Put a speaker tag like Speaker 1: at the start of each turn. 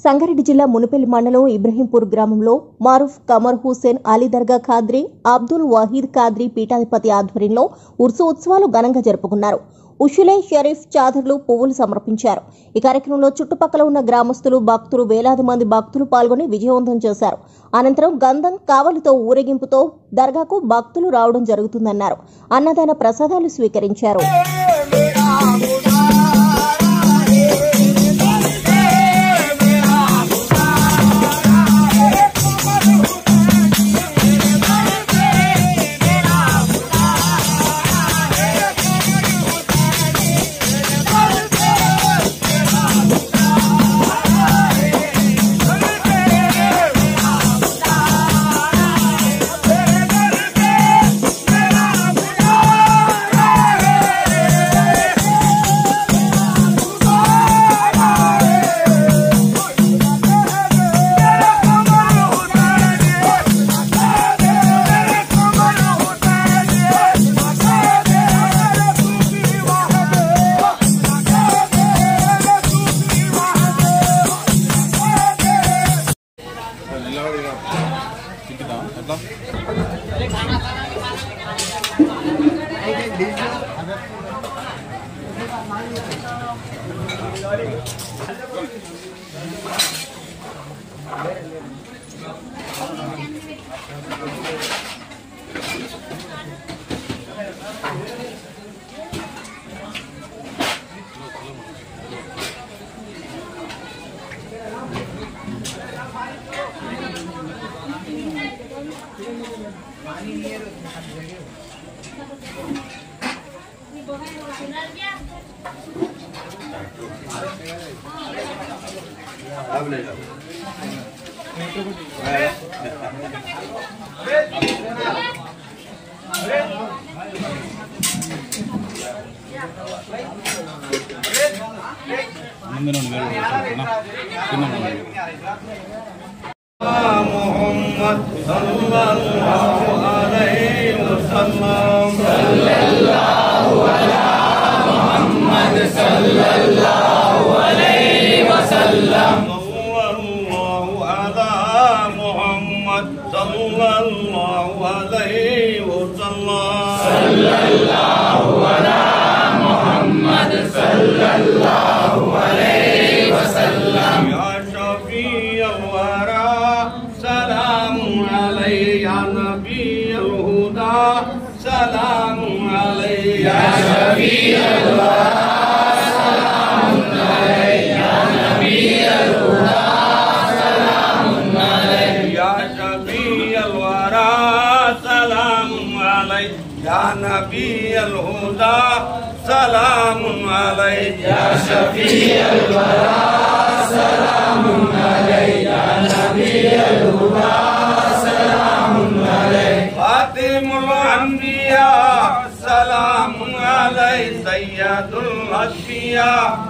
Speaker 1: సంగారెడ్డి జిల్లా మునిపల్లి మండలం ఇబ్రహీంపూర్ గ్రామంలో మారూఫ్ కమర్ హుసేన్ అలీ దర్గా ఖాద్రీ అబ్దుల్ వాహీద్ ఖాద్రీ పీఠాధిపతి ఆధ్వర్యంలో ఉర్సు ఉత్సవాలు ఘనంగా జరుపుకున్నారు. ఉషులే షరీఫ్ చాదర్లు పువ్వులు సమర్పించారు. ఈ కార్యక్రమంలో చుట్టుపక్కల ఉన్న గ్రామస్తులు భక్తులు వేలాది మంది భక్తులు పాల్గొని విజయవంతం చేశారు. అనంతరం గంధం కావలితో ఊరేగింపుతో దర్గాకు భక్తులు రావడం జరుగుతుందన్నారు. అన్నదాన ప్రసాదాలు స్వీకరించారు.
Speaker 2: सलाम अलैहि सय्यदुल अश्किया।